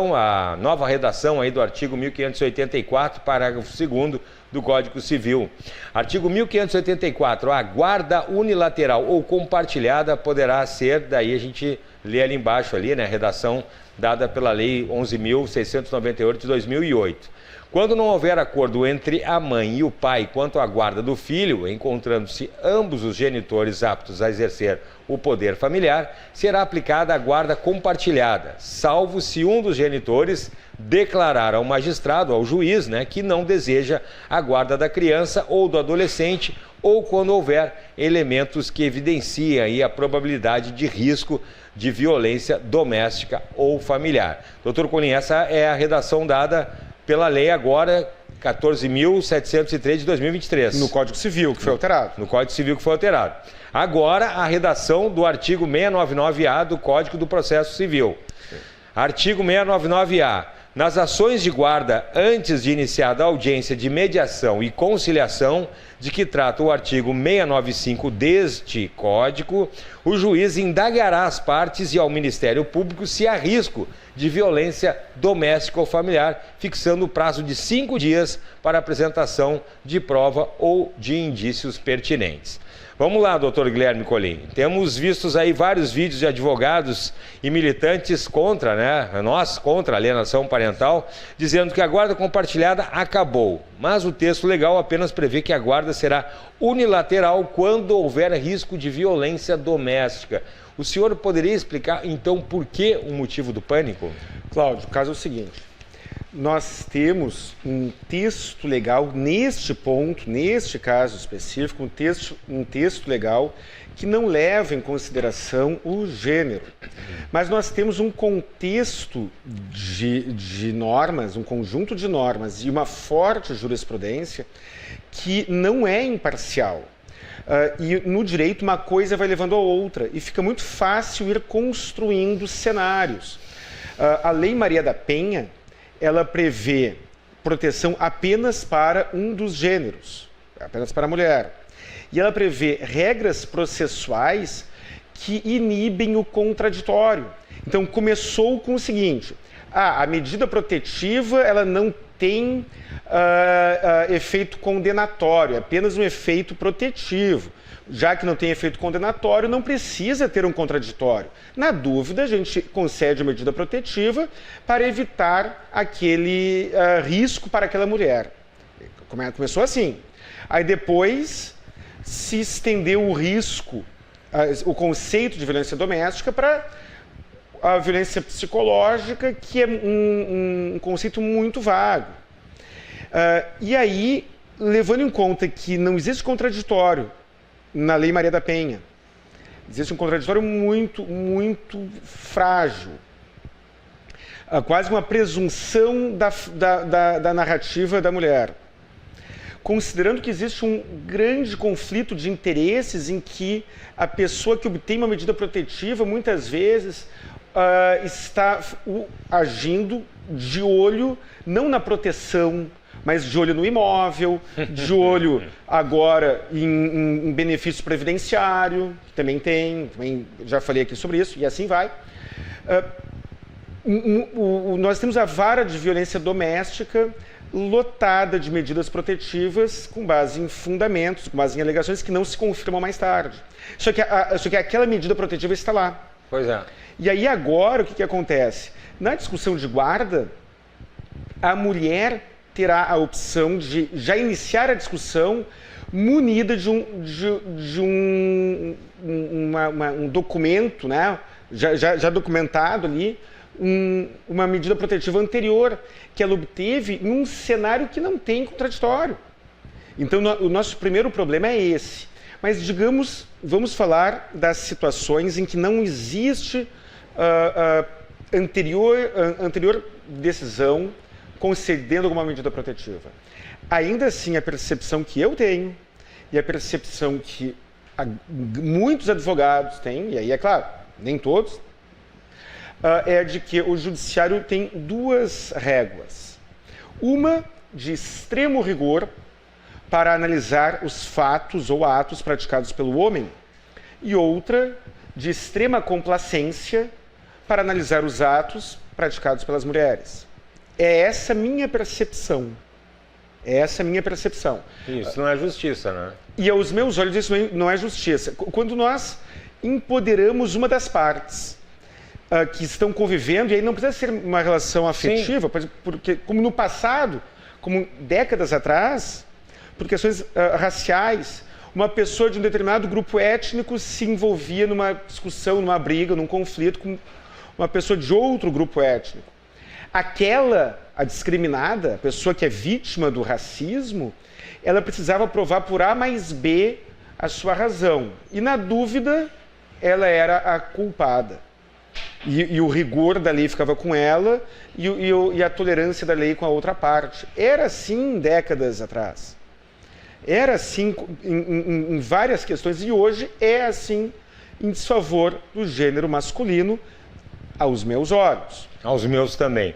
A nova redação aí do artigo 1584, parágrafo 2º do Código Civil. Artigo 1584, a guarda unilateral ou compartilhada poderá ser, daí a gente lê ali embaixo, ali, né, a redação dada pela Lei 11.698 de 2008. Quando não houver acordo entre a mãe e o pai quanto à guarda do filho, encontrando-se ambos os genitores aptos a exercer o poder familiar, será aplicada a guarda compartilhada, salvo se um dos genitores declarar ao magistrado, ao juiz, né, que não deseja a guarda da criança ou do adolescente, ou quando houver elementos que evidenciem aí a probabilidade de risco de violência doméstica ou familiar. Doutor Colim, essa é a redação dada pela lei agora 14.703 de 2023. No Código Civil, que foi alterado. No Código Civil que foi alterado. Agora, a redação do artigo 699-A do Código do Processo Civil. Artigo 699-A. Nas ações de guarda antes de iniciada a audiência de mediação e conciliação, de que trata o artigo 695 deste Código, o juiz indagará às partes e ao Ministério Público se há risco de violência doméstica ou familiar, fixando o prazo de 5 dias para apresentação de prova ou de indícios pertinentes. Vamos lá, doutor Guilherme Colim. Temos vistos aí vários vídeos de advogados e militantes contra, né, nós, contra a alienação parental, dizendo que a guarda compartilhada acabou. Mas o texto legal apenas prevê que a guarda será unilateral quando houver risco de violência doméstica. O senhor poderia explicar, então, por que o motivo do pânico? Cláudio, o caso é o seguinte. Nós temos um texto legal neste ponto, neste caso específico, um texto legal que não leva em consideração o gênero. Mas nós temos um contexto de normas, um conjunto de normas e uma forte jurisprudência que não é imparcial. E no direito uma coisa vai levando a outra e fica muito fácil ir construindo cenários. A Lei Maria da Penha, ela prevê proteção apenas para um dos gêneros, apenas para a mulher. E ela prevê regras processuais que inibem o contraditório. Então, começou com o seguinte: a medida protetiva ela não tem efeito condenatório, é apenas um efeito protetivo. Já que não tem efeito condenatório, não precisa ter um contraditório. Na dúvida, a gente concede a medida protetiva para evitar aquele risco para aquela mulher. Começou assim. Aí depois se estendeu o risco, o conceito de violência doméstica para a violência psicológica, que é um conceito muito vago. E aí, levando em conta que não existe contraditório na Lei Maria da Penha, existe um contraditório muito, muito frágil, quase uma presunção da narrativa da mulher. Considerando que existe um grande conflito de interesses em que a pessoa que obtém uma medida protetiva, muitas vezes, está agindo de olho não na proteção, mas de olho no imóvel, de olho agora em benefício previdenciário, que também já falei aqui sobre isso, e assim vai. Nós temos a vara de violência doméstica lotada de medidas protetivas com base em fundamentos, com base em alegações que não se confirmam mais tarde. Só que aquela medida protetiva está lá. Pois é. E aí agora o que acontece? Na discussão de guarda, a mulher terá a opção de já iniciar a discussão munida de um documento, né? já documentado ali, uma medida protetiva anterior, que ela obteve em um cenário que não tem contraditório. Então, o nosso primeiro problema é esse. Mas, digamos, vamos falar das situações em que não existe anterior decisão concedendo alguma medida protetiva. Ainda assim, a percepção que eu tenho e a percepção que muitos advogados têm, e aí é claro, nem todos, é de que o judiciário tem duas réguas. Uma de extremo rigor para analisar os fatos ou atos praticados pelo homem e outra de extrema complacência para analisar os atos praticados pelas mulheres. É essa minha percepção. É essa minha percepção. Isso não é justiça, né? E aos meus olhos isso não é justiça. Quando nós empoderamos uma das partes que estão convivendo, e aí não precisa ser uma relação afetiva, porque como no passado, como décadas atrás, por questões raciais, uma pessoa de um determinado grupo étnico se envolvia numa discussão, numa briga, num conflito com uma pessoa de outro grupo étnico. A discriminada, a pessoa que é vítima do racismo, ela precisava provar por A mais B a sua razão. E na dúvida, ela era a culpada. E o rigor da lei ficava com ela e a tolerância da lei com a outra parte. Era assim décadas atrás. Era assim em várias questões e hoje é assim em desfavor do gênero masculino aos meus olhos. Aos meus também.